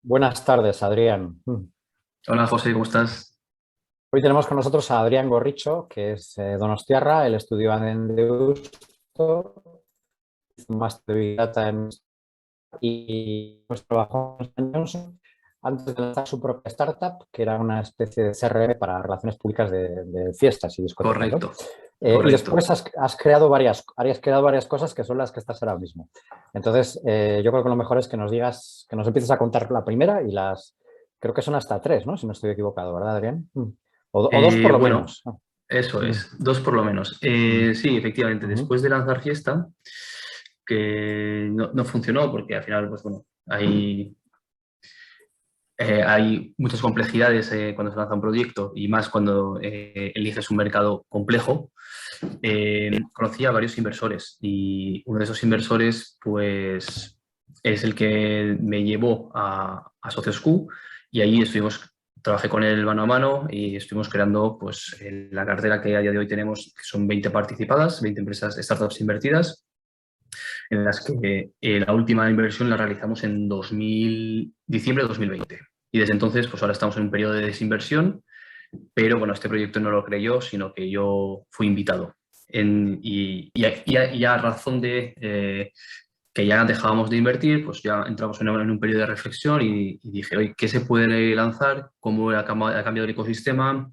Buenas tardes, Adrián. Hola José, ¿cómo estás? Hoy tenemos con nosotros a Adrián Gorricho, que es donostiarra. Él estudió en Deusto, hizo un máster de Big Data y pues, trabajó en Johnson antes de lanzar su propia startup, que era una especie de CRM para relaciones públicas de fiestas y discotecas, ¿no? Correcto, Y correcto. después has creado varias cosas que son las que estás ahora mismo. Entonces, yo creo que lo mejor es que nos digas, que nos empieces a contar la primera y creo que son hasta tres, ¿no? Si no estoy equivocado, ¿verdad, Adrián? O dos por lo Bueno, menos. eso Mm, es, dos por lo menos. mm, Sí, efectivamente, ujú, después de lanzar Fiesta, que no funcionó porque al final, pues bueno, hay muchas complejidades cuando se lanza un proyecto y más cuando eliges un mercado complejo. Conocí a varios inversores y uno de esos inversores, pues, es el que me llevó a Socios Q y ahí trabajé con él mano a mano y estuvimos creando, pues, la cartera que a día de hoy tenemos, que son 20 participadas, 20 empresas, startups invertidas, en las que la última inversión la realizamos en diciembre de 2020. Y desde entonces, pues ahora estamos en un periodo de desinversión, pero bueno, este proyecto no lo creé yo, sino que yo fui invitado. Y a razón de que ya dejábamos de invertir, pues ya entramos en un periodo de reflexión y dije, oye, ¿qué se puede lanzar? ¿Cómo ha cambiado el ecosistema?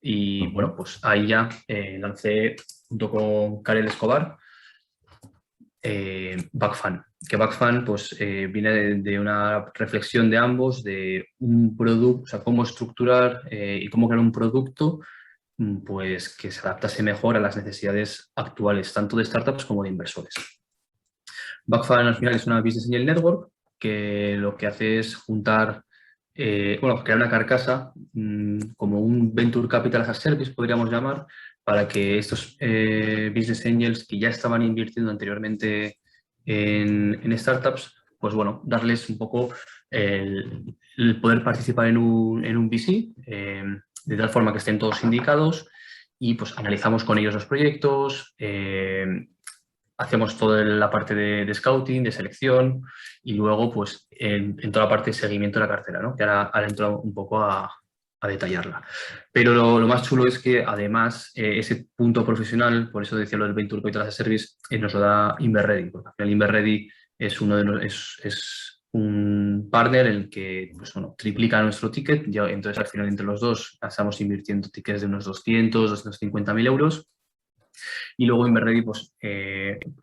Y ujú. bueno, pues ahí ya lancé junto con Karel Escobar Backfan. Que Backfan pues, viene de una reflexión de ambos de un producto, o sea, cómo estructurar y cómo crear un producto pues, que se adaptase mejor a las necesidades actuales, tanto de startups como de inversores. Backfan al final es una Business Angel Network que lo que hace es juntar, bueno, crear una carcasa como un Venture Capital as a Service, podríamos llamar, para que estos Business Angels que ya estaban invirtiendo anteriormente en startups, pues bueno, darles un poco el poder participar en un VC, de tal forma que estén todos indicados y pues analizamos con ellos los proyectos, hacemos toda la parte de scouting, de selección y luego pues en toda la parte de seguimiento de la cartera, ¿no? Que ahora entro un poco a detallarla. Pero lo más chulo es que además ese punto profesional, por eso decía lo del Venture Capital as a Service, nos lo da Inverready, porque al final Inverready es es un partner en el que pues, bueno, triplica nuestro ticket, ya, entonces al final entre los dos estamos invirtiendo tickets de unos 250.000 euros y luego Inverready, pues,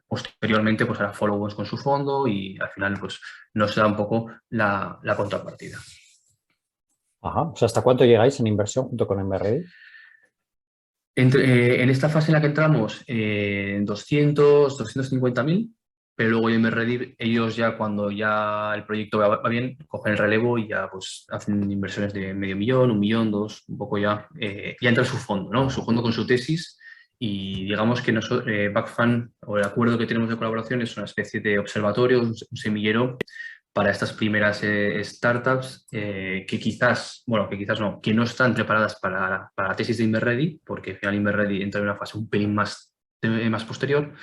posteriormente, pues hará follow-ons con su fondo y al final, pues, nos da un poco la contrapartida. Ajá. O sea, ¿hasta cuánto llegáis en inversión junto con Emberready? En esta fase en la que entramos, 250.000, pero luego Inverready, ellos ya cuando ya el proyecto va bien, cogen el relevo y ya pues hacen inversiones de medio millón, 1 millón, dos, un poco ya, ya entra su fondo, ¿no? Su Ajá. fondo con su tesis y digamos que nosotros, Backfan o el acuerdo que tenemos de colaboración es una especie de observatorio, un semillero para estas primeras startups que quizás, bueno, que quizás no, que no están preparadas para la tesis de Inverready, porque al final Inverready entra en una fase un pelín más posterior,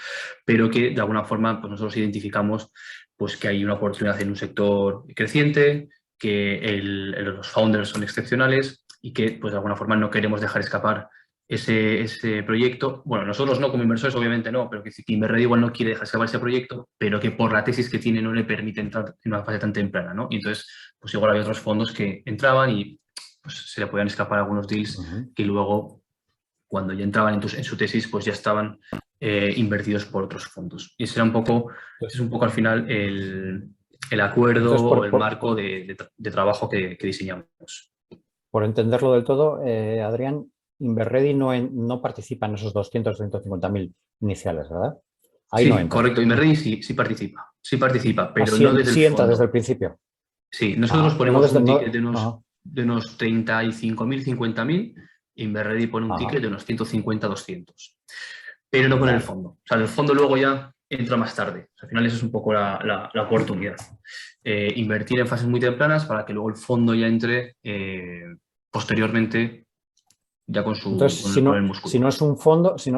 pero que de alguna forma pues nosotros identificamos pues, que hay una oportunidad en un sector creciente, que los founders son excepcionales y que pues, de alguna forma no queremos dejar escapar ese proyecto. Bueno, nosotros no como inversores, obviamente no, pero que Inverred igual no quiere dejar escapar ese proyecto, pero que por la tesis que tiene no le permite entrar en una fase tan temprana, ¿no? Y entonces, pues igual había otros fondos que entraban y pues, se le podían escapar algunos deals Ujú. que luego, cuando ya entraban en su tesis, pues ya estaban invertidos por otros fondos. Y ese era un poco, ese es un poco al final el acuerdo Entonces, o el marco de trabajo que diseñamos. por entenderlo del todo, Adrián, Inverready no participa en esos 250.000 iniciales, ¿verdad? Ahí no Sí, entra. correcto. Inverredi sí participa, Ah, pero no desde el sí entra desde el fondo. principio. Sí, nosotros Ajá. No ponemos desde... un ticket No, ajá, de unos 35.000, 50.000, Inverredi pone un ticket ajá. de unos 150, 200, pero no con el Vale. fondo. O sea, el fondo luego ya entra más tarde. O sea, al final eso es un poco la oportunidad. Invertir en fases muy tempranas para que luego el fondo ya entre posteriormente ya Entonces, con el músculo. si no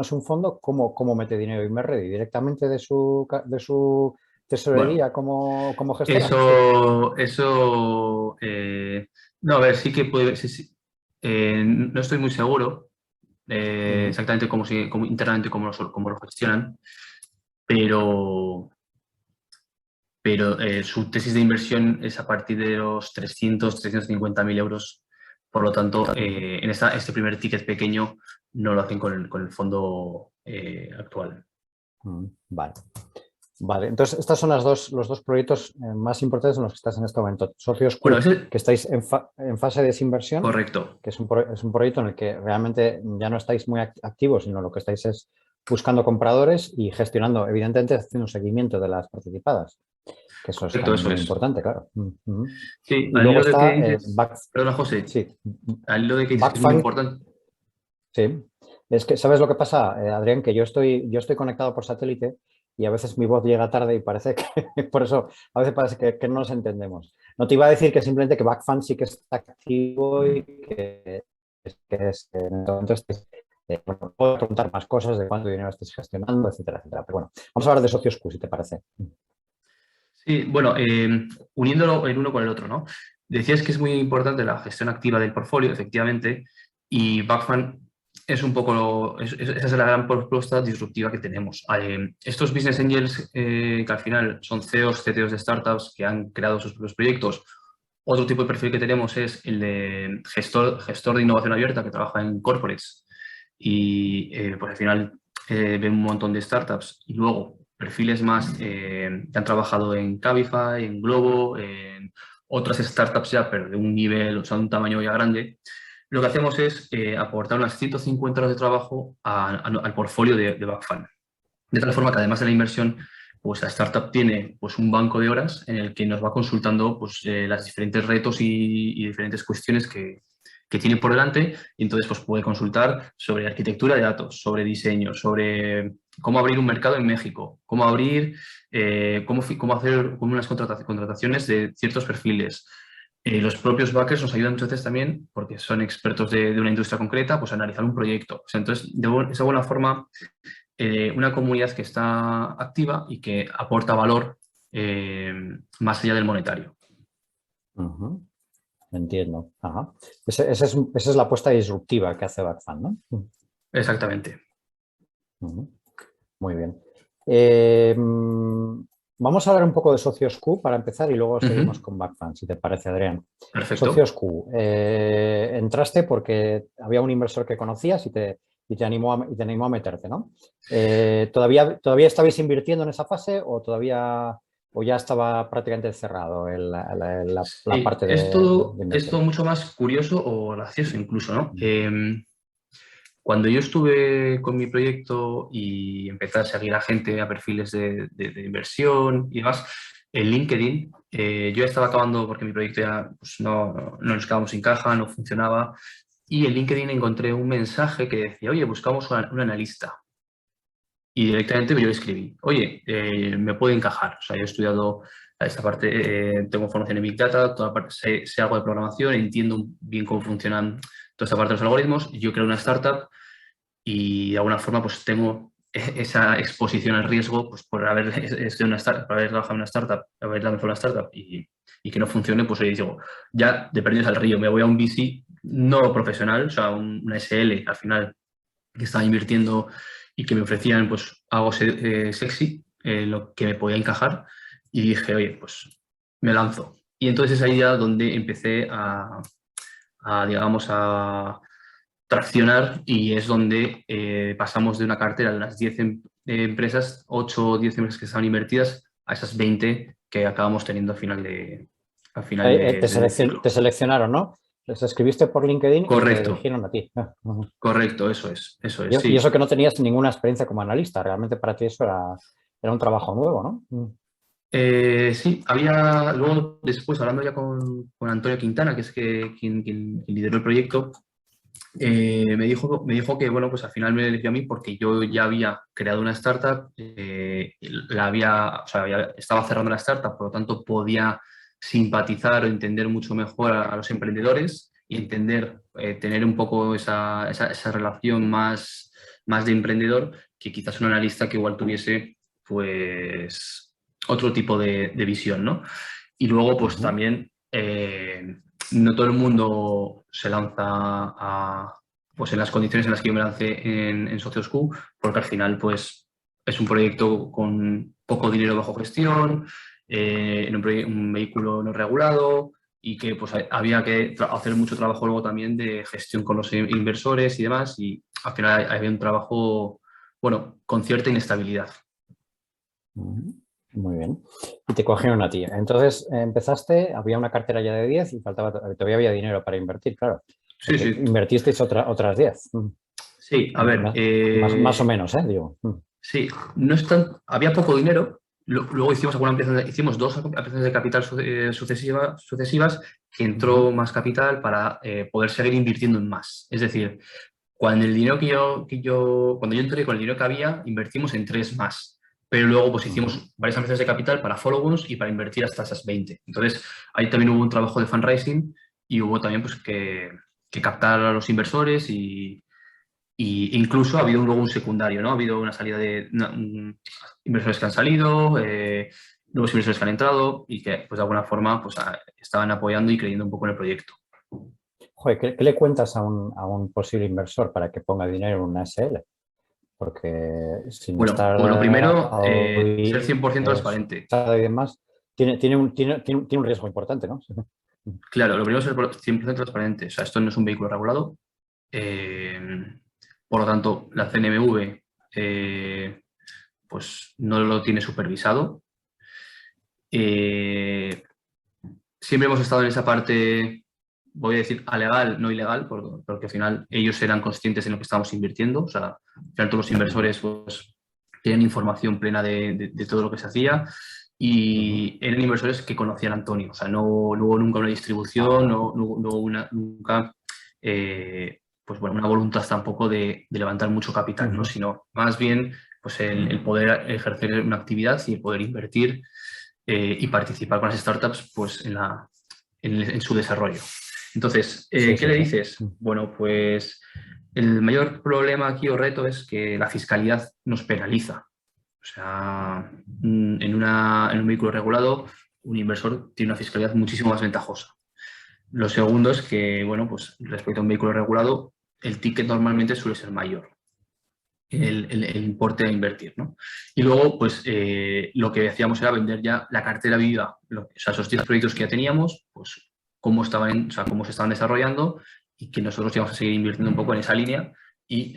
es un fondo, ¿cómo mete dinero Inmerready? ¿Directamente de su Bueno, tesorería, ¿cómo gestionar? Sí. no, a ver, sí que puede, sí, sí. No estoy muy seguro Ujú. exactamente internamente cómo lo gestionan, pero, pero su tesis de inversión es a partir de los 350.000 euros. Por lo tanto, Ujú. en este primer ticket pequeño no lo hacen con el fondo actual. Vale. Vale, entonces estos son los dos proyectos más importantes en los que estás en este momento. Socios Bueno, Q, que estáis en fase de desinversión, correcto. que es un proyecto en el que realmente ya no estáis muy activos, sino lo que estáis es buscando compradores y gestionando, evidentemente, haciendo un seguimiento de las participadas, que eso es Correcto, también eso muy es. importante, claro. Sí, Y al luego hilo de que está dices, perdona José, sí, al hilo de que dices que es muy Backfund. importante. Sí, es que, ¿sabes lo que pasa, Adrián? Que yo estoy conectado por satélite y a veces mi voz llega tarde y parece que, por eso, a veces parece que no nos entendemos. No te iba a decir que simplemente que Backfund sí que está activo y en este momento bueno, puedo preguntar más cosas de cuánto dinero estés gestionando, etcétera, etcétera. Pero bueno, vamos a hablar de Socios Q, si te parece. Sí, bueno, uniéndolo el uno con el otro, ¿no? Decías que es muy importante la gestión activa del portfolio, efectivamente, y Backfund es un poco, esa es la gran propuesta disruptiva que tenemos. Estos business angels que al final son CEOs, CTOs de startups que han creado sus propios proyectos. Otro tipo de perfil que tenemos es el de gestor de innovación abierta que trabaja en corporates y pues al final ven un montón de startups y luego perfiles más que han trabajado en Cabify, en Globo, en otras startups ya, pero de un nivel, o sea, de un tamaño ya grande. Lo que hacemos es aportar unas 150 horas de trabajo al portfolio de Backfund. De tal forma que además de la inversión, pues la startup tiene pues, un banco de horas en el que nos va consultando pues, los diferentes retos y diferentes cuestiones que tiene por delante y entonces pues, puede consultar sobre arquitectura de datos, sobre diseño, sobre cómo abrir un mercado en México, cómo abrir, cómo hacer unas contrataciones de ciertos perfiles. Los propios backers nos ayudan muchas veces también, porque son expertos de una industria concreta, pues a analizar un proyecto. O sea, entonces, de esa buena forma, una comunidad que está activa y que aporta valor eh, más allá del monetario. Ujú. Entiendo. Ajá. Esa es la apuesta disruptiva que hace Backfund, ¿no? Exactamente. Ujú. Muy bien. Eh, vamos a hablar un poco de Socios Q para empezar y luego seguimos Ujú. con Backfund, si te parece, Adrián. Perfecto. Socios Q, entraste porque había un inversor que conocías y te animó a meterte, ¿no? ¿Todavía estabais invirtiendo en esa fase o ya estaba prácticamente cerrado la Sí, parte de es todo inversión? mucho más curioso o gracioso incluso, ¿no? Cuando yo estuve con mi proyecto y empecé a seguir a gente, a perfiles de inversión y demás, en LinkedIn, yo ya estaba acabando porque mi proyecto ya pues, no nos quedamos sin caja, no funcionaba, y en LinkedIn encontré un mensaje que decía, oye, buscamos un analista. Y directamente yo le escribí, oye, me puede encajar. O sea, yo he estudiado esta parte, tengo formación en Big Data, toda la parte, sé algo de programación, entiendo bien cómo funcionan toda esta parte de los algoritmos. Yo creo una startup y de alguna forma pues tengo esa exposición al riesgo pues, por haber estudiado una startup, por haber trabajado en una startup, haber trabajado en una startup y que no funcione, pues ahí digo, ya de perdidos al río, me voy a un VC no profesional, o sea, una SL al final que estaba invirtiendo y que me ofrecían pues algo sexy, lo que me podía encajar y dije, oye, pues me lanzo. Y entonces es ahí ya donde empecé digamos, a traccionar y es donde pasamos de una cartera de unas 10 empresas, 8 o 10 empresas que estaban invertidas, a esas 20 que acabamos teniendo del Te ciclo. seleccionaron, ¿no? Les escribiste por LinkedIn y te Correcto, eligieron a ti. Ujú. correcto, eso es, Y eso sí. que no tenías ninguna experiencia como analista, realmente para ti eso era un trabajo nuevo, ¿no? Sí, había, luego después, hablando ya con Antonio Quintana, que es quien lideró el proyecto, me dijo que, bueno, pues al final me eligió a mí porque yo ya había creado una startup, o sea, estaba cerrando la startup, por lo tanto podía simpatizar o entender mucho mejor a los emprendedores y entender, tener un poco esa relación más de emprendedor que quizás un analista que igual tuviese, pues, otro tipo de visión, ¿no? Y luego, pues también no todo el mundo se lanza pues en las condiciones en las que yo me lancé en SociosQ, porque al final, pues es un proyecto con poco dinero bajo gestión, en un vehículo no regulado y que pues había que hacer mucho trabajo luego también de gestión con los inversores y demás, y al final había un trabajo, bueno, con cierta inestabilidad. Muy bien. Y te cogieron a ti. Entonces empezaste, había una cartera ya de 10 y faltaba, todavía había dinero para invertir, claro. Sí, Porque sí. invertisteis otras 10. Sí, a ver, Más o menos, ¿eh? Digo. sí, no es había poco dinero. Luego hicimos dos ampliaciones de capital sucesivas que entró más capital para poder seguir invirtiendo en más. Es decir, cuando el dinero cuando yo entré con el dinero que había, invertimos en 3 más. Pero luego pues hicimos varias ampliaciones de capital para follow-ons y para invertir hasta esas 20. Entonces, ahí también hubo un trabajo de fundraising y hubo también pues que captar a los inversores y incluso ha habido luego un secundario, ¿no? Ha habido una salida de inversores que han salido, nuevos inversores que han entrado y que, pues de alguna forma, pues estaban apoyando y creyendo un poco en el proyecto. Joder, ¿qué le cuentas a un posible inversor para que ponga dinero en una SL? Porque sin Bueno, estar pues lo primero, ser 100% transparente. y demás, tiene un riesgo importante, ¿no? Claro, lo primero es ser 100% transparente. O sea, esto no es un vehículo regulado. eh, por lo tanto, la CNMV pues no lo tiene supervisado. Eh, Siempre hemos estado en esa parte, voy a decir, alegal, no ilegal, porque al final ellos eran conscientes en lo que estábamos invirtiendo. O sea, al final todos los inversores pues, tienen información plena de todo lo que se hacía y eran inversores que conocían a Antonio. O sea, no hubo nunca una distribución, no hubo nunca pues, bueno, una voluntad tampoco de levantar mucho capital, ¿no? Sino más bien pues, el poder ejercer una actividad y el poder invertir y participar con las startups pues, en su desarrollo. Entonces, Sí, ¿qué sí, le sí. dices? Bueno, pues el mayor problema aquí o reto es que la fiscalidad nos penaliza. O sea, en un vehículo regulado, un inversor tiene una fiscalidad muchísimo más ventajosa. Lo segundo es que, bueno, pues respecto a un vehículo regulado, el ticket normalmente suele ser mayor. El importe a invertir, ¿no? Y luego, pues, lo que hacíamos era vender ya la cartera viva, o sea, esos 10 proyectos que ya teníamos, pues, cómo estaban, o sea, cómo se estaban desarrollando y que nosotros íbamos a seguir invirtiendo un poco en esa línea y,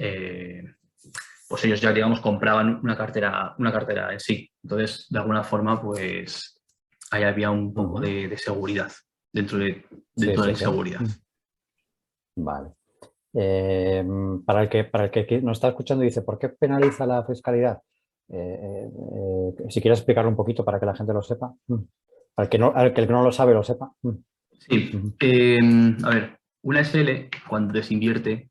pues, ellos ya, digamos, compraban una cartera en sí. Entonces, de alguna forma, pues, ahí había un poco de seguridad dentro de Sí, toda la sí, sí. inseguridad. Vale. Para el que nos está escuchando y dice, ¿por qué penaliza la fiscalidad? Si quieres explicarlo un poquito para que la gente lo sepa. Para que el que no lo sabe lo sepa. Sí, a ver, una SL cuando desinvierte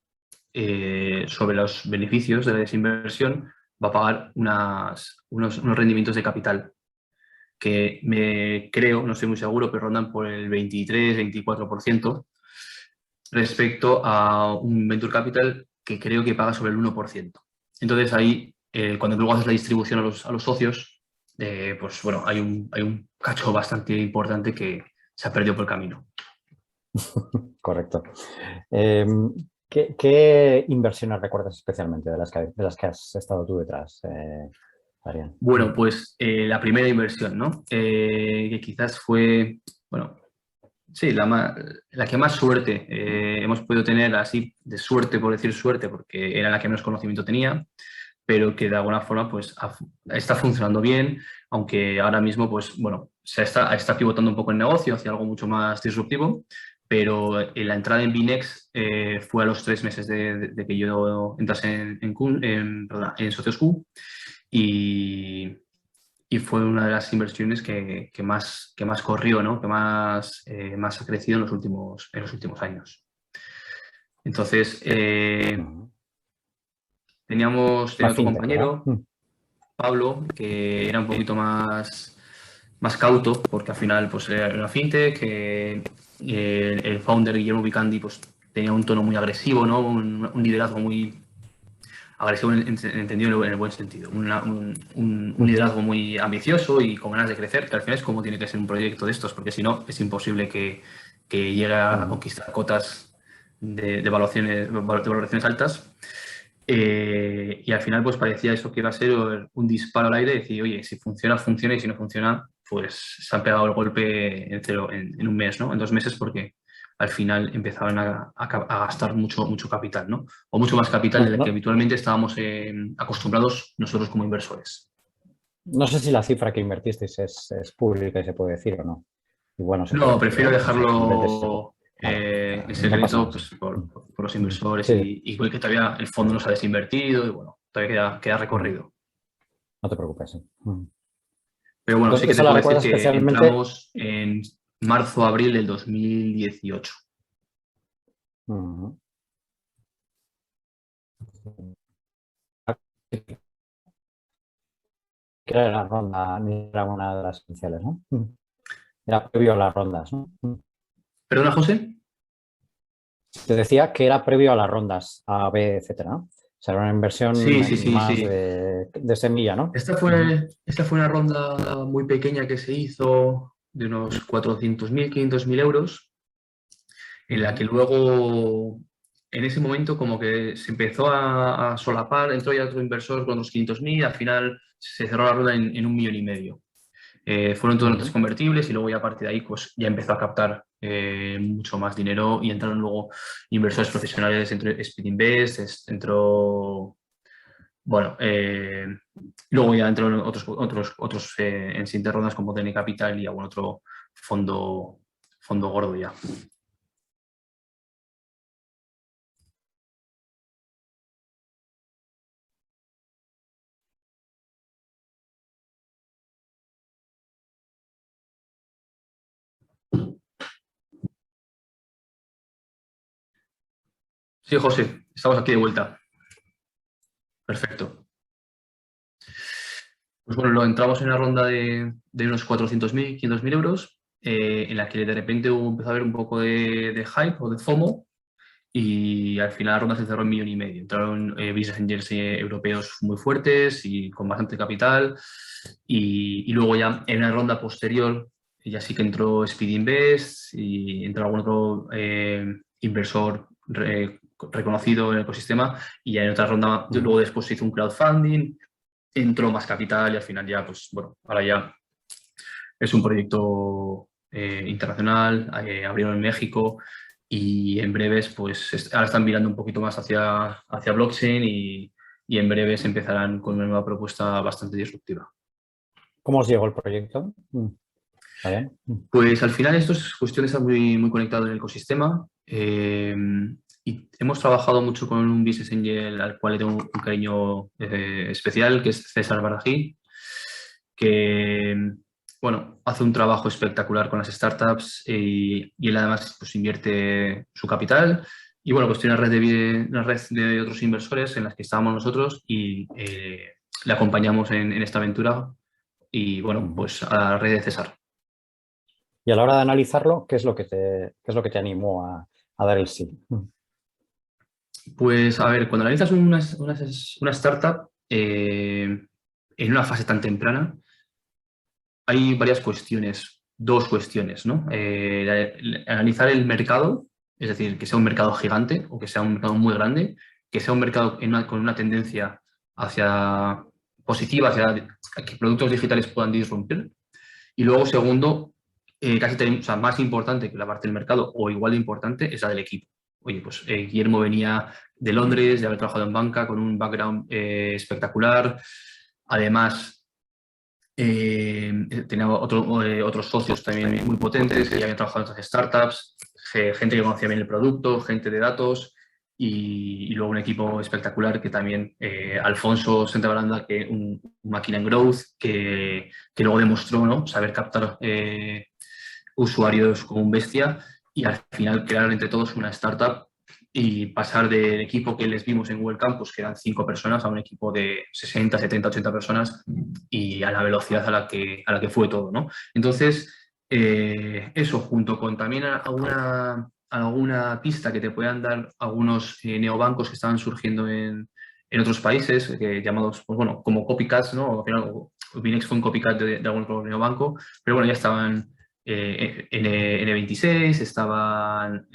sobre los beneficios de la desinversión va a pagar unos rendimientos de capital que me creo, no estoy muy seguro, pero rondan por el 23-24% respecto a un venture capital que creo que paga sobre el 1%. Entonces ahí, cuando luego haces la distribución a los socios, pues bueno, hay un cacho bastante importante que se ha perdido por el camino. Correcto. ¿Qué inversiones recuerdas especialmente de las que has estado tú detrás, Adrián? Bueno, pues la primera inversión, ¿no? Que quizás fue, bueno, sí, la que más suerte hemos podido tener, así de suerte, por decir suerte, porque era la que menos conocimiento tenía, pero que de alguna forma pues está funcionando bien, aunque ahora mismo pues bueno, está pivotando un poco el negocio hacia algo mucho más disruptivo, pero la entrada en Binex fue a los 3 meses de que yo entrase en SociosQ y, y fue una de las inversiones que más corrió, ¿no? Más ha crecido en los últimos años. Entonces, teníamos Una otro fintech, ¿verdad? compañero, Pablo, que era un poquito más cauto, porque al final pues, era una fintech, el founder Guillermo Vicandi pues, tenía un tono muy agresivo, ¿no? Un liderazgo muy, agresivo entendido en el buen sentido. Un liderazgo muy ambicioso y con ganas de crecer, que al final es como tiene que ser un proyecto de estos, porque si no es imposible que llegue a conquistar cotas de valoraciones altas. Y al final pues parecía eso que iba a ser un disparo al aire y decir, oye, si funciona, funciona, y si no funciona, pues se han pegado el golpe en cero en un mes, ¿no? En 2 meses, porque al final empezaban a gastar mucho capital, ¿no? O mucho más capital No, del que no, habitualmente estábamos acostumbrados nosotros como inversores. no sé si la cifra que invertisteis es pública y se puede decir o no. Y bueno, se puede No, decir, prefiero ¿vale? O sea, simplemente dejarlo en en no pasa secreto nada. pues, por los inversores Sí, y que todavía el fondo no se ha desinvertido y bueno, todavía queda recorrido. no te preocupes. Sí. Pero bueno, sí Entonces, que te esa la puedo decir recuerdas que especialmente. entramos en marzo, abril del 2018. Ujú. Que era la ronda, ni era una de las iniciales, ¿no? Era previo a las rondas, ¿no? ¿Perdona, José? Te decía que era previo a las rondas A, B, etcétera, ¿no? O sea, era una inversión Sí, sí, sí, más sí. de semilla, ¿no? Esta fue una ronda muy pequeña que se hizo de unos 400.000, 500.000 euros, en la que luego, en ese momento, como que se empezó a solapar, entró ya otro inversor con unos 500.000, al final se cerró la ronda en 1,5 millones. Fueron todos notas convertibles y luego ya a partir de ahí pues ya empezó a captar mucho más dinero y entraron luego inversores profesionales, entró Speed Invest, entró, bueno, luego ya entraron otros en siguientes rondas como DN Capital y algún otro fondo gordo ya. Sí, José, estamos aquí de vuelta. Perfecto. Pues bueno, entramos en una ronda de unos 400.000, 500.000 euros, en la que de repente empezó a haber un poco de hype o de FOMO, y al final la ronda se cerró en 1,5 millones. Entraron business angels europeos muy fuertes y con bastante capital, y luego ya en una ronda posterior ya sí que entró Speed Invest y entró algún otro inversor reconocido en el ecosistema, y ya en otra ronda luego después se hizo un crowdfunding, entró más capital y al final ya, pues bueno, ahora ya es un proyecto internacional, abrieron en México y en breves, pues ahora están mirando un poquito más hacia blockchain y en breves empezarán con una nueva propuesta bastante disruptiva. ¿Cómo os llegó el proyecto? ¿Está bien? Pues al final esto es cuestión de estar muy conectado en el ecosistema, y hemos trabajado mucho con un business angel al cual le tengo un cariño especial, que es César Barají, que bueno, hace un trabajo espectacular con las startups, y él además pues, invierte su capital y bueno, pues tiene una red de otros inversores en las que estábamos nosotros y le acompañamos en esta aventura y bueno, pues a la red de César. Y a la hora de analizarlo, ¿qué es lo que te animó a dar el sí? Pues a ver, cuando analizas una startup en una fase tan temprana, hay varias cuestiones, dos cuestiones, ¿no? Analizar el mercado, es decir, que sea un mercado gigante o que sea un mercado muy grande, que sea un mercado con una tendencia hacia positiva, hacia que productos digitales puedan disrumpir. Y luego, segundo, o sea, más importante que la parte del mercado o igual de importante es la del equipo. Oye, pues Guillermo venía de Londres, de haber trabajado en banca, con un background espectacular. Además, tenía otros socios también muy potentes que ya habían trabajado en otras startups, gente que conocía bien el producto, gente de datos y luego un equipo espectacular que también, Alfonso Sentabaranda, que un máquina en growth, que luego demostró, ¿no?, saber captar usuarios como un bestia y al final crear entre todos una startup y pasar del equipo que les vimos en Google Campus, que eran 5 personas, a un equipo de 60, 70, 80 personas y a la velocidad a la que fue todo, ¿no? Entonces, eso junto con también alguna pista que te puedan dar algunos neobancos que estaban surgiendo en otros países, llamados, pues bueno, como copycats, ¿no? Al final, Binex fue un copycat de algún otro neobanco, pero bueno, ya estaban N26, estaban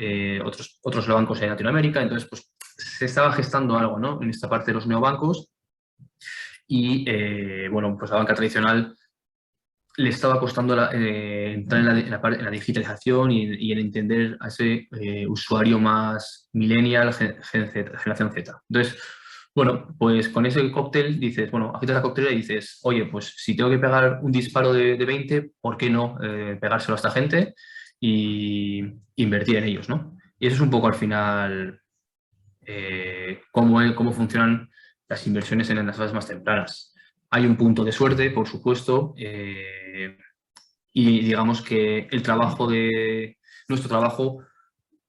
otros neobancos en Latinoamérica, entonces pues se estaba gestando algo, ¿no? En esta parte de los neobancos y, bueno, pues la banca tradicional le estaba costando entrar en la digitalización y en entender a ese usuario más millennial, generación Z. Entonces, bueno, pues con ese cóctel dices, bueno, agitas la coctelera y dices, oye, pues si tengo que pegar un disparo de 20, ¿por qué no pegárselo a esta gente y invertir en ellos, ¿no? Y eso es un poco al final cómo funcionan las inversiones en las fases más tempranas. Hay un punto de suerte, por supuesto, y digamos que nuestro trabajo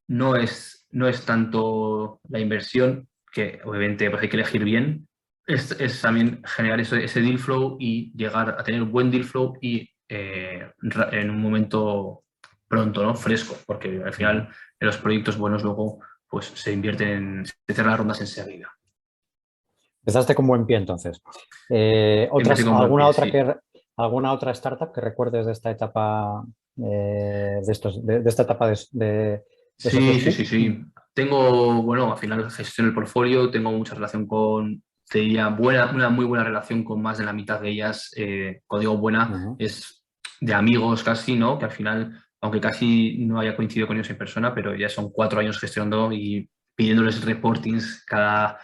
no es tanto la inversión, que obviamente pues hay que elegir bien, es también generar ese deal flow y llegar a tener un buen deal flow y en un momento pronto, ¿no? Fresco, porque al final en los proyectos buenos luego pues se invierten, se cierran las rondas enseguida. Empezaste con buen pie, entonces. Empecé con buen pie, sí. ¿Alguna otra startup que recuerdes de esta etapa, de esta etapa de Sí. Tengo, bueno, al final gestiono el portfolio, tengo mucha relación te diría, una muy buena relación con más de la mitad de ellas. Cuando digo buena, es de amigos casi, ¿no? Que al final, aunque casi no haya coincidido con ellos en persona, pero ya son 4 años gestionando y pidiéndoles reportings cada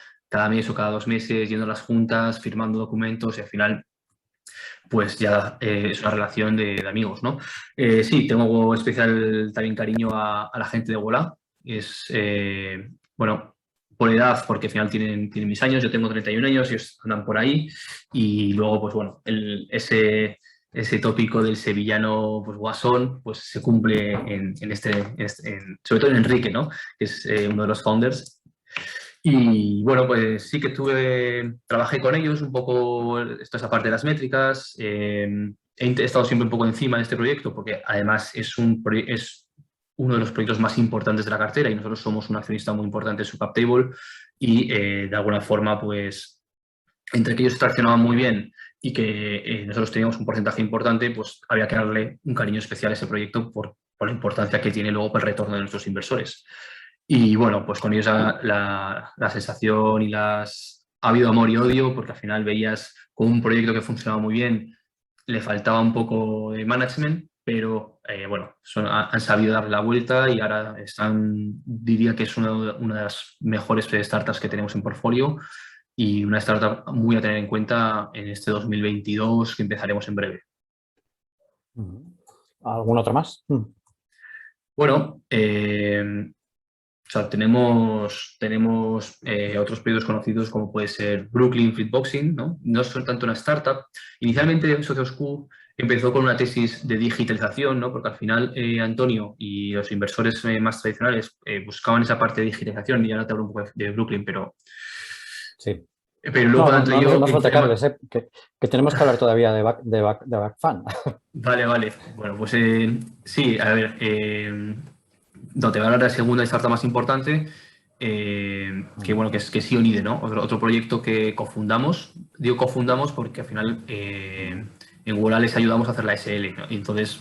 mes o cada 2 meses, yendo a las juntas, firmando documentos y al final pues ya es una relación de amigos, ¿no? Sí, tengo especial también cariño a la gente de Wolá. Bueno, por edad, porque al final tienen mis años, yo tengo 31 años, ellos andan por ahí. Y luego, pues bueno, ese tópico del sevillano pues guasón, pues se cumple sobre todo en Enrique, ¿no? Que es uno de los founders. Y bueno, pues sí que trabajé con ellos un poco esa parte de las métricas. He estado siempre un poco encima de este proyecto porque además es uno de los proyectos más importantes de la cartera y nosotros somos un accionista muy importante en su cap table y de alguna forma, pues entre que ellos traccionaban muy bien y que nosotros teníamos un porcentaje importante, pues había que darle un cariño especial a ese proyecto por la importancia que tiene luego para el retorno de nuestros inversores. Y bueno, pues con ellos la sensación ha habido amor y odio, porque al final veías con un proyecto que funcionaba muy bien, le faltaba un poco de management, pero bueno, han sabido dar la vuelta y ahora diría que es una de las mejores startups que tenemos en portfolio y una startup muy a tener en cuenta en este 2022 que empezaremos en breve. ¿Algún otro más? Bueno, o sea, tenemos otros proyectos conocidos como puede ser Brooklyn Fitboxing, ¿no? No son tanto una startup. Inicialmente Socios Q empezó con una tesis de digitalización, ¿no? Porque al final Antonio y los inversores más tradicionales buscaban esa parte de digitalización y ahora te hablo un poco de Brooklyn, pero... Sí. Pero luego no nos falta claro que tenemos que hablar todavía de BackFan. Vale. Bueno, pues sí, a ver... no, te voy a hablar de la segunda startup más importante, que bueno, que es Sionide, ¿no? Otro proyecto que cofundamos. Digo cofundamos porque al final en Google les ayudamos a hacer la SL, ¿no? Y entonces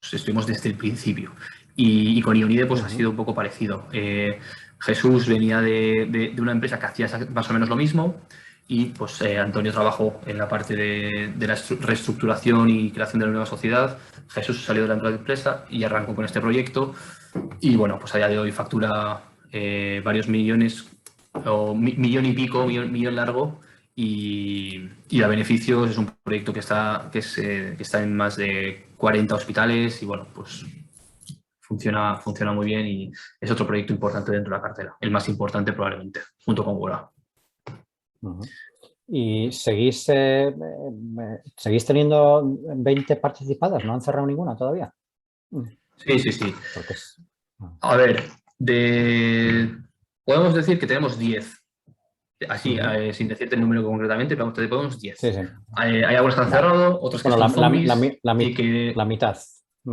pues, estuvimos desde el principio. Y con Ionide pues ha sido un poco parecido. Jesús venía de una empresa que hacía más o menos lo mismo y pues Antonio trabajó en la parte de la reestructuración y creación de la nueva sociedad. Jesús salió de la empresa y arrancó con este proyecto. Y bueno, pues a día de hoy factura varios millones, o millón y pico, millón largo, y a beneficios es un proyecto que está en más de 40 hospitales y bueno, pues funciona muy bien y es otro proyecto importante dentro de la cartera, el más importante probablemente, junto con Gora. ¿Y seguís teniendo 20 participadas? ¿No han cerrado ninguna todavía? Sí. A ver, podemos decir que tenemos 10. Así, sin decirte el número concretamente, pero te ponemos 10. Sí. Hay algunas que han cerrado, otras que son zombies. La mitad.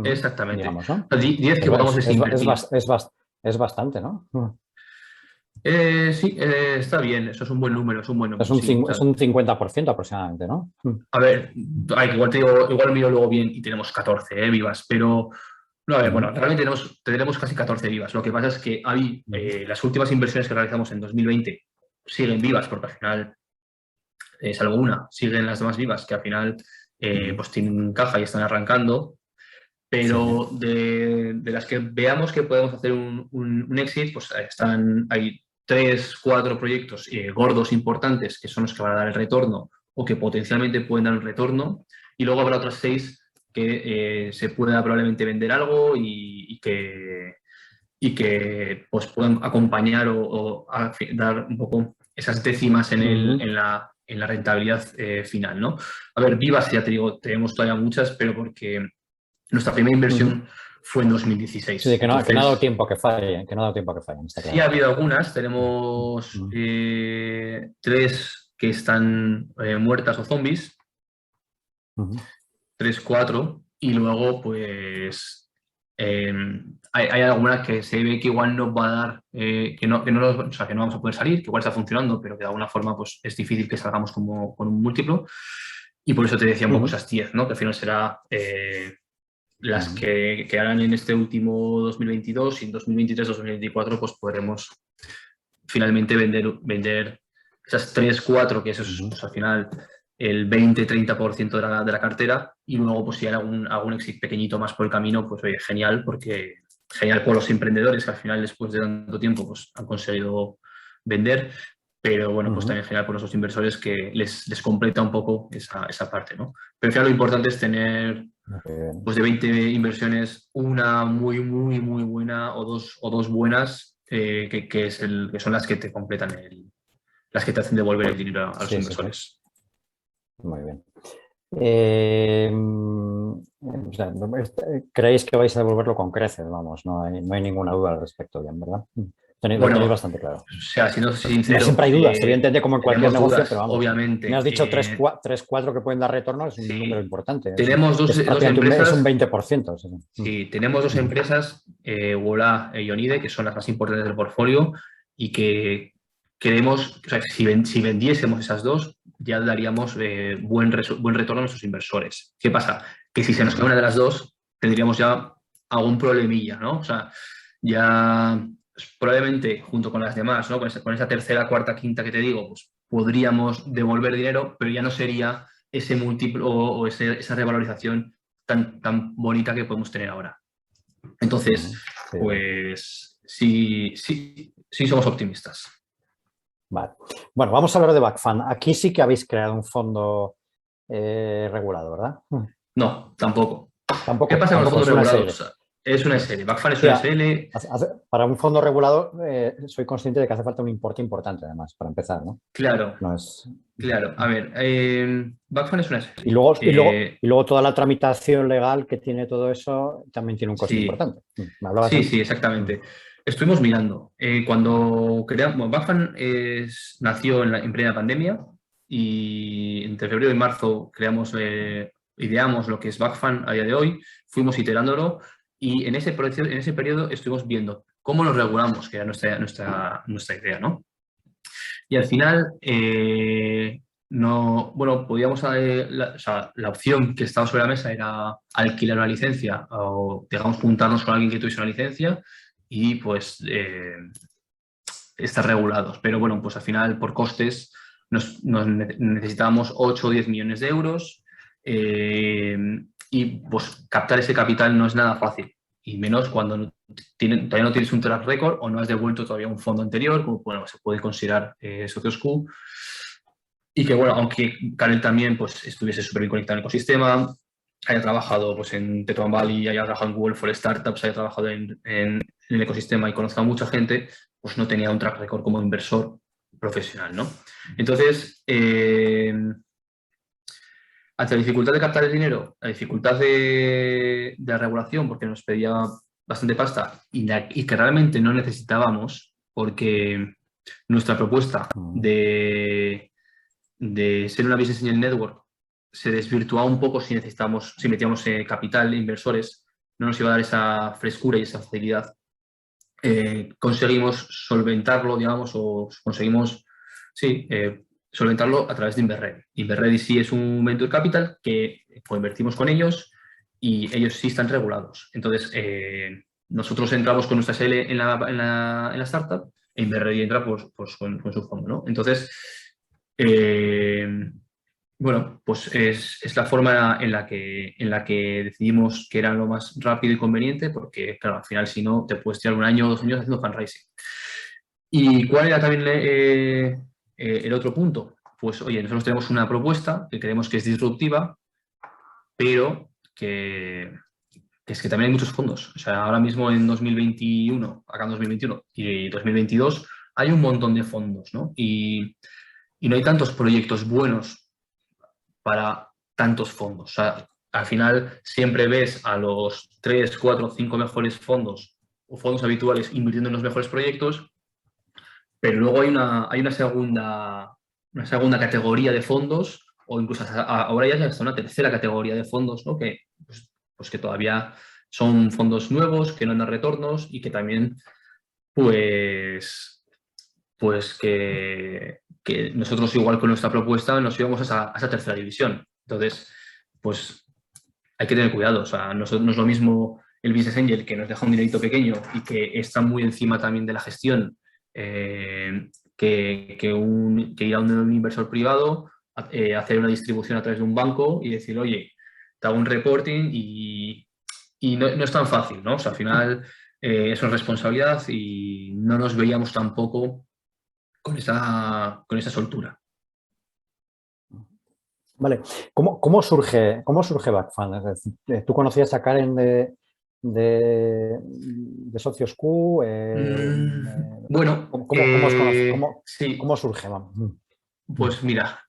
Exactamente. Digamos, ¿no? 10 que podamos desinvertir. Es bastante, ¿no? Sí, está bien, eso es un buen número, es un buen Es número, un, sí. O es sea, un 50% aproximadamente, ¿no? a ver, igual te digo, igual miro luego bien y tenemos 14 vivas, pero no, a ver, bueno, Ujú, realmente tendremos casi 14 vivas. Lo que pasa es que hay, ujú, las últimas inversiones que realizamos en 2020 siguen vivas porque al final, salvo una, siguen las demás vivas que al final ujú. pues tienen caja y están arrancando, Sí. pero de las que veamos que podemos hacer un exit, pues hay 3, 4 proyectos gordos importantes que son los que van a dar el retorno o que potencialmente pueden dar el retorno, y luego habrá otras 6 que se pueda probablemente vender algo y que pues puedan acompañar o dar un poco esas décimas en, el, Ujú, en la rentabilidad final, ¿no? A ver, vivas, ya te digo, tenemos todavía muchas, pero porque nuestra primera ujú. inversión fue en Sí, 2016. que no ha dado Entonces, tiempo que fallen, que no ha dado tiempo que fallen, está sí ha claro. habido algunas, Ujú, tenemos ujú, 3 que están muertas o zombies, ujú. 3, 4, y luego pues eh, hay algunas que se ve que igual nos va a dar, o sea, que no vamos a poder salir, que igual está funcionando, pero que de alguna forma pues, es difícil que salgamos como con un múltiplo. Y por eso te decía un poco Ujú, esas 10, ¿no? Que al final será las ujú. que harán en este último 2022, y en 2023-2024 pues podremos finalmente vender esas 3, 4, que eso es Ujú. pues, al final el 20-30% de la cartera, y luego pues si hay algún exit pequeñito más por el camino, pues oye, genial, porque genial por los emprendedores que al final después de tanto tiempo pues han conseguido vender, pero bueno, pues Ujú. también genial por nuestros inversores que les completa un poco esa parte, ¿no? Pero al final lo importante es tener Muy bien. pues de 20 inversiones, una muy, muy, muy buena o dos buenas, que son las que te completan las que te hacen devolver el dinero a los Sí, sí, sí. inversores. Muy bien. O sea, creéis que vais a devolverlo con creces, vamos, no hay ninguna duda al respecto, bien, ¿verdad? Lo tenéis Bueno, bastante claro. o sea, siendo Hombre, sincero, siempre hay dudas, evidentemente, como en cualquier tenemos negocio, pero dudas, vamos. Me has obviamente. dicho 3 4 que pueden dar retorno, es un número Sí, importante. tenemos Es dos prácticamente es un empresas. 20%. Sí, sí. Sí, tenemos dos Ujú, empresas, Wola e Ionide, que son las más importantes del portfolio, y que queremos, o sea, si vendiésemos esas dos, ya daríamos buen retorno a nuestros inversores. ¿Qué pasa? Que si se nos cae ujú, una de las dos, tendríamos ya algún problemilla, ¿no? O sea, ya probablemente junto con las demás, ¿no? Con esa tercera, cuarta, quinta que te digo, pues podríamos devolver dinero, pero ya no sería ese múltiplo o esa revalorización tan bonita que podemos tener ahora. Entonces, ujú. Sí, sí. pues sí, sí, sí somos optimistas. Vale. Bueno, vamos a hablar de Backfund. Aquí sí que habéis creado un fondo regulado, ¿verdad? No, tampoco. ¿Qué Tampoco, pasa con los tampoco, fondos es una SL. regulados? Es una SL. Backfund es Sí, una SL. para un fondo regulado soy consciente de que hace falta un importe importante, además, para empezar, ¿no? Claro, No es... claro. A ver, Backfund es una Y SL. luego, toda la tramitación legal que tiene todo eso también tiene un coste Sí, importante. Me hablabas sí, antes. sí, exactamente. Estuvimos mirando. Cuando creamos, bueno, Backfund nació en plena pandemia, y entre febrero y marzo ideamos lo que es Backfund a día de hoy, fuimos iterándolo, y en ese periodo estuvimos viendo cómo lo regulamos, que era nuestra idea, ¿no? Y al final, no, bueno, podíamos, o sea, la opción que estaba sobre la mesa era alquilar una licencia o, digamos, juntarnos con alguien que tuviese una licencia y, pues, estar regulados. Pero bueno, pues al final, por costes, necesitábamos 8 o 10 millones de euros, eh, y pues captar ese capital no es nada fácil. Y menos cuando todavía no tienes un track record o no has devuelto todavía un fondo anterior, como bueno, se puede considerar Socios Q. Y que bueno, aunque Karel también pues, estuviese súper bien conectado en el ecosistema, haya trabajado pues, en Tetuan Valley, haya trabajado en Google for Startups, haya trabajado en el ecosistema y conozca a mucha gente, pues no tenía un track record como inversor profesional, ¿no? Entonces, ante la dificultad de captar el dinero, la dificultad de la regulación, porque nos pedía bastante pasta, y que realmente no necesitábamos, porque nuestra propuesta Mm. de ser una Business Angel Network se desvirtuaba un poco si metíamos capital, inversores, no nos iba a dar esa frescura y esa facilidad. conseguimos solventarlo, digamos, o conseguimos, sí, solventarlo a través de Inverready. Inverready sí es un venture capital que invertimos con ellos y ellos sí están regulados. Entonces, nosotros entramos con nuestra SL en la startup e Inverready entra pues con su fondo, ¿no? Entonces, bueno, pues es la forma en la que decidimos que era lo más rápido y conveniente, porque, claro, al final, si no, te puedes tirar 1 año o 2 años haciendo fundraising. ¿Y cuál era también el otro punto? Pues, oye, nosotros tenemos una propuesta que creemos que es disruptiva, pero que es que también hay muchos fondos. O sea, ahora mismo en 2021, acá en 2021 y 2022, hay un montón de fondos, ¿no? Y no hay tantos proyectos buenos para tantos fondos. O sea, al final siempre ves a los 3, 4, 5 mejores fondos o fondos habituales invirtiendo en los mejores proyectos, pero luego hay una segunda categoría de fondos, o incluso ahora ya hasta una tercera categoría de fondos, ¿no? Que, pues que todavía son fondos nuevos, que no dan retornos y que también, pues que nosotros igual con nuestra propuesta nos íbamos a esa tercera división. Entonces, pues hay que tener cuidado. O sea, no es lo mismo el Business Angel que nos deja un dinerito pequeño y que está muy encima también de la gestión que ir a un inversor privado, hacer una distribución a través de un banco y decir, oye, te hago un reporting y no es tan fácil, ¿no? O sea, al final es una responsabilidad y no nos veíamos tampoco con esa soltura. Vale. ¿Cómo surge Backfund? Es decir, ¿tú conocías a Karen de Socios Q? Bueno, ¿Cómo os conocéis? sí, ¿Cómo surge? pues mira,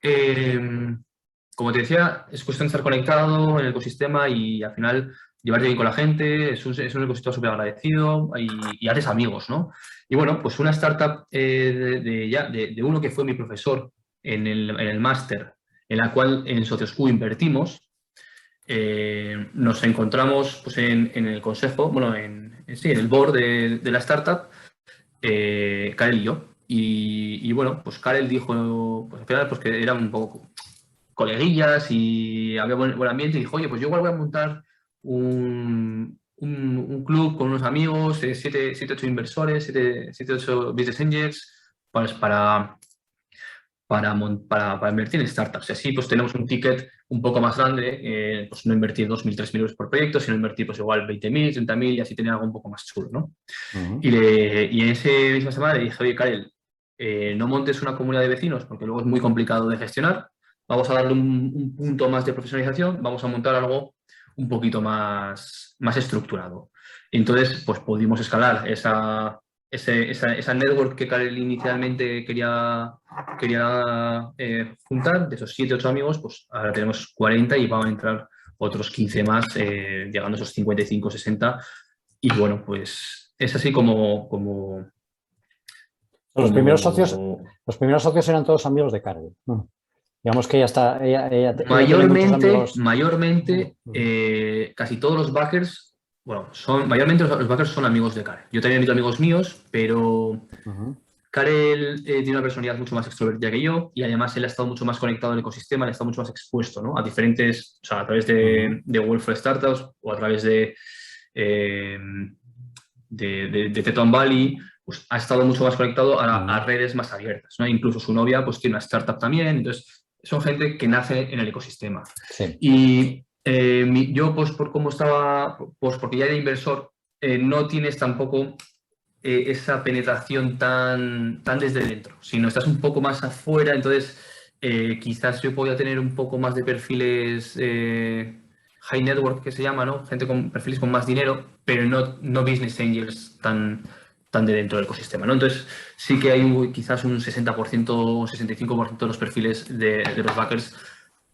como te decía, es cuestión de estar conectado en el ecosistema y al final llevarte bien con la gente, es un ecosistema súper agradecido y haces amigos, ¿no? Y bueno, pues una startup de uno que fue mi profesor en el máster, en la cual en Socios Q invertimos, nos encontramos pues, en el consejo, bueno, en el board de la startup, Karel y yo. Y bueno, pues Karel dijo, pues al final, pues que eran un poco coleguillas y había buen ambiente y dijo, oye, pues yo igual voy a montar un club con unos amigos, 7, 8 inversores, 7, 8 business angels, pues para invertir en startups. Y así pues tenemos un ticket un poco más grande, pues no invertir 2.000, 3.000 euros por proyecto, sino invertir pues igual 20.000, 30.000 y así tener algo un poco más chulo, ¿no? Y en esa misma semana le dije, oye, Karel, no montes una comunidad de vecinos porque luego es muy complicado de gestionar. Vamos a darle un punto más de profesionalización, vamos a montar algo un poquito más estructurado. Y entonces, pues pudimos escalar esa network que Karel inicialmente quería juntar, de esos 7, 8 amigos, pues ahora tenemos 40 y van a entrar otros 15 más, llegando a esos 55, 60. Y bueno, pues es así como los primeros socios eran todos amigos de Karen. Digamos que ella tenía muchos amigos. Mayormente casi todos los backers, bueno, mayormente los backers son amigos de Karel. Yo también he visto amigos míos, pero Karel tiene una personalidad mucho más extrovertida que yo y además él ha estado mucho más conectado al ecosistema, él ha estado mucho más expuesto, ¿no? A diferentes, o sea, a través de Wolf Startups o a través de Teton Valley, pues ha estado mucho más conectado a redes más abiertas, ¿no? Incluso su novia pues tiene una startup también, entonces son gente que nace en el ecosistema. Sí. Y yo, pues por cómo estaba, pues porque ya era inversor, no tienes tampoco esa penetración tan desde dentro, sino estás un poco más afuera, entonces quizás yo podía tener un poco más de perfiles high network, que se llama, ¿no? Gente con perfiles con más dinero, pero no business angels tan de dentro del ecosistema, ¿no? Entonces sí que hay quizás un 60% o 65% de los perfiles de los backers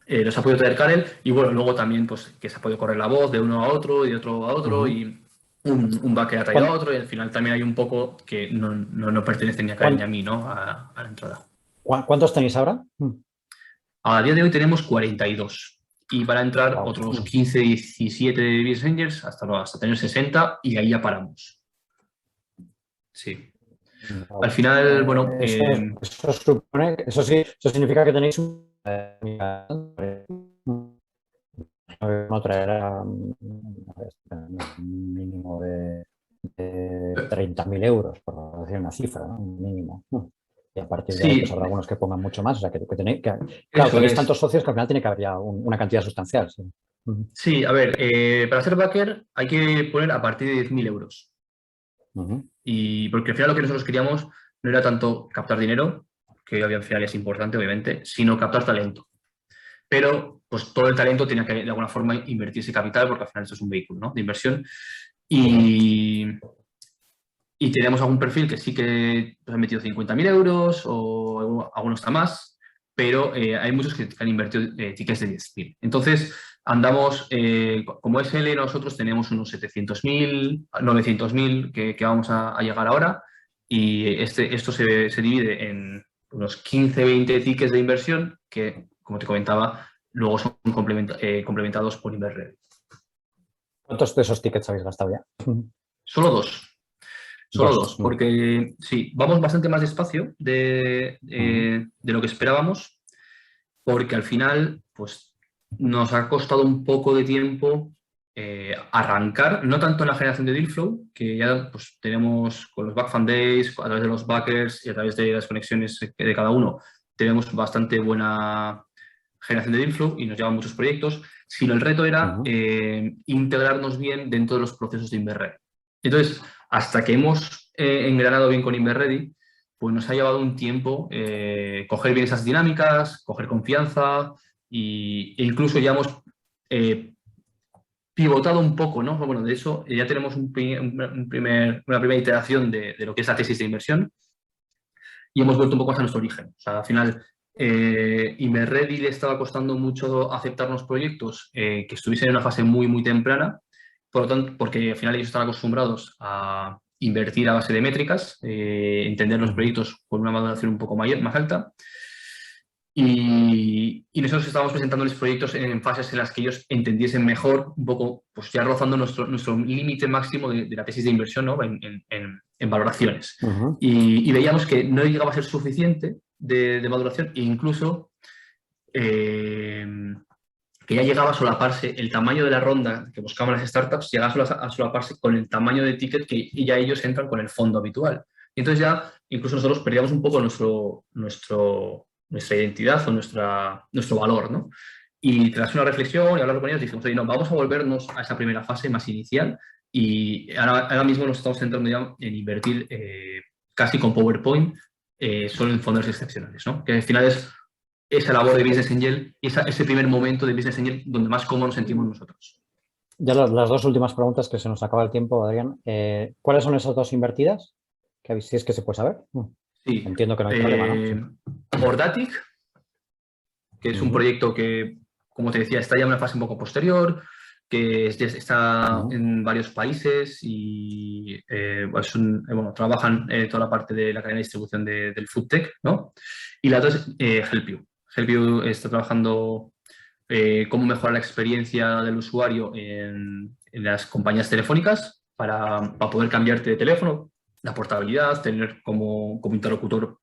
los ha podido traer Karel y bueno, luego también pues que se ha podido correr la voz de uno a otro y de otro a otro y un backer ha traído a otro y al final también hay un poco que no pertenece ni a Karel ni a mí, ¿no? A la entrada. ¿Cuántos tenéis ahora? A día de hoy tenemos 42 y van a entrar otros 15, 17 business angels hasta tener 60 y ahí ya paramos. sí. Al final, bueno... Eso supone, eso significa que tenéis no traerá un mínimo de 30.000 euros, por decir una cifra, ¿no? Un mínimo. Y a partir de ahí, pues Sí, habrá algunos que pongan mucho más. O sea, que tenéis, claro, eso tenéis es. tantos socios que al final tiene que haber ya una cantidad sustancial. Sí. Sí, a ver, para ser backer hay que poner a partir de 10.000 euros. Y porque al final lo que nosotros queríamos no era tanto captar dinero, que al final es importante, obviamente, sino captar talento. Pero pues todo el talento tenía que de alguna forma invertir ese capital, porque al final esto es un vehículo, ¿no?, de inversión. Y teníamos algún perfil que sí que pues, han metido 50.000 euros o algunos está más, pero hay muchos que han invertido tickets de 10.000. Entonces, andamos, como SL, nosotros tenemos unos 700.000, 900.000 que vamos a llegar ahora, y esto se divide en unos 15-20 tickets de inversión que, como te comentaba, luego son complementados por Inverred. ¿Cuántos de esos tickets habéis gastado ya? Solo dos. Solo Dos. dos, porque sí, vamos bastante más despacio de lo que esperábamos, porque al final pues, nos ha costado un poco de tiempo arrancar, no tanto en la generación de deal flow, que ya pues, tenemos con los Back Fan Days, a través de los backers y a través de las conexiones de cada uno, tenemos bastante buena generación de deal flow y nos llevan muchos proyectos, sino el reto era integrarnos bien dentro de los procesos de Inverred. Entonces, hasta que hemos engranado bien con Inverready, pues nos ha llevado un tiempo coger bien esas dinámicas, coger confianza e incluso ya hemos pivotado un poco, ¿no? Bueno, de hecho, ya tenemos una primera iteración de lo que es la tesis de inversión y hemos vuelto un poco más a nuestro origen. O sea, al final, Inverready le estaba costando mucho aceptar los proyectos que estuviesen en una fase muy, muy temprana, por lo tanto, porque al final ellos están acostumbrados a invertir a base de métricas, entender los proyectos con una maduración un poco mayor, más alta. Y nosotros estábamos presentándoles proyectos en fases en las que ellos entendiesen mejor, un poco, pues ya rozando nuestro límite máximo de la tesis de inversión, ¿no?, en valoraciones. Y veíamos que no llegaba a ser suficiente de maduración e incluso que ya llegaba a solaparse el tamaño de la ronda que buscaban las startups, llegaba a solaparse con el tamaño de ticket que ya ellos entran con el fondo habitual. Y entonces ya incluso nosotros perdíamos un poco nuestra identidad o nuestro valor, ¿no? Y tras una reflexión y hablar con ellos, dijimos, oye, no, vamos a volvernos a esa primera fase más inicial y ahora mismo nos estamos centrando ya en invertir casi con PowerPoint solo en fondos excepcionales, ¿no? Que al final es esa labor de Business Angel y ese primer momento de Business Angel donde más cómodos nos sentimos nosotros. Ya las dos últimas preguntas, que se nos acaba el tiempo, Adrián. ¿Cuáles son esas dos invertidas? Si es que se puede saber. Sí. Entiendo que no hay problema, ¿no? Ordatic, que es un proyecto que, como te decía, está ya en una fase un poco posterior, que está en varios países y trabajan toda la parte de la cadena de distribución del food tech, ¿no? Y la otra es HelpYou. HelpYou está trabajando cómo mejorar la experiencia del usuario en las compañías telefónicas para poder cambiarte de teléfono, la portabilidad, tener como interlocutor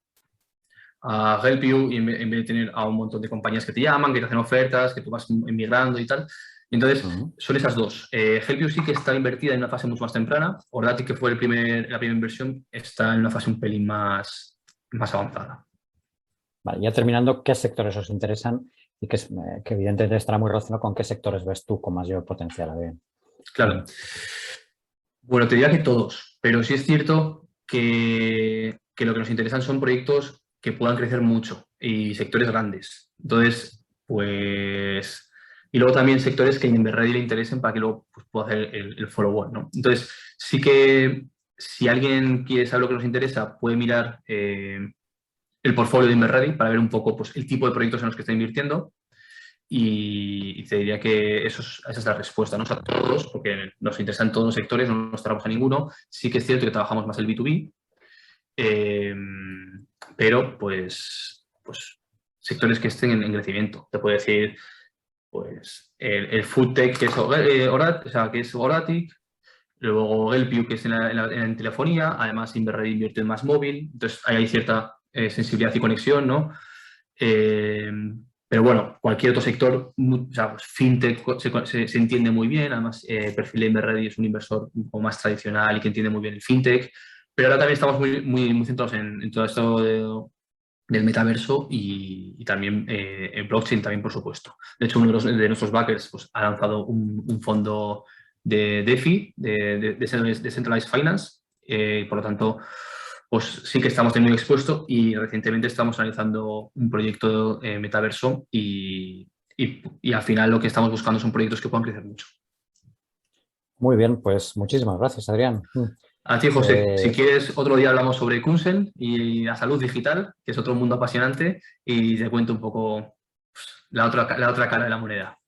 a HelpYou y en vez de tener a un montón de compañías que te llaman, que te hacen ofertas, que tú vas emigrando y tal. Entonces, son esas dos. HelpYou sí que está invertida en una fase mucho más temprana. Ordatic, que fue la primera inversión, está en una fase un pelín más avanzada. Vale, ya terminando, ¿qué sectores os interesan? Y que evidentemente estará muy relacionado con qué sectores ves tú con mayor potencial. Claro. Bueno, te diría que todos, pero sí es cierto que lo que nos interesan son proyectos que puedan crecer mucho y sectores grandes. Entonces, pues... Y luego también sectores que en Inverready le interesen para que luego pues, pueda hacer el follow-on, ¿no? Entonces, sí que si alguien quiere saber lo que nos interesa, puede mirar el portfolio de Inverready para ver un poco pues, el tipo de proyectos en los que está invirtiendo. Y te diría que esa es la respuesta, no a todos, porque nos interesan todos los sectores, no nos cerramos a ninguno. Sí que es cierto que trabajamos más el B2B, pero pues sectores que estén en crecimiento. Te puedo decir pues el food tech, que es Ordatic, luego Gelpiu, que es en telefonía, además Invered invierte en más móvil, entonces ahí hay cierta sensibilidad y conexión, ¿no? Pero bueno, cualquier otro sector, o sea, pues fintech se entiende muy bien, además perfil de Invered es un inversor un poco más tradicional y que entiende muy bien el fintech, pero ahora también estamos muy centrados en todo esto del metaverso y también en blockchain también, por supuesto. De hecho, uno de nuestros backers pues, ha lanzado un fondo de DeFi, de Decentralized Finance, por lo tanto, pues sí que estamos muy expuestos y recientemente estamos analizando un proyecto metaverso y al final lo que estamos buscando son proyectos que puedan crecer mucho. Muy bien, pues muchísimas gracias, Adrián. A ti, José, si quieres, otro día hablamos sobre Kunsen y la salud digital, que es otro mundo apasionante, y te cuento un poco la otra cara de la moneda.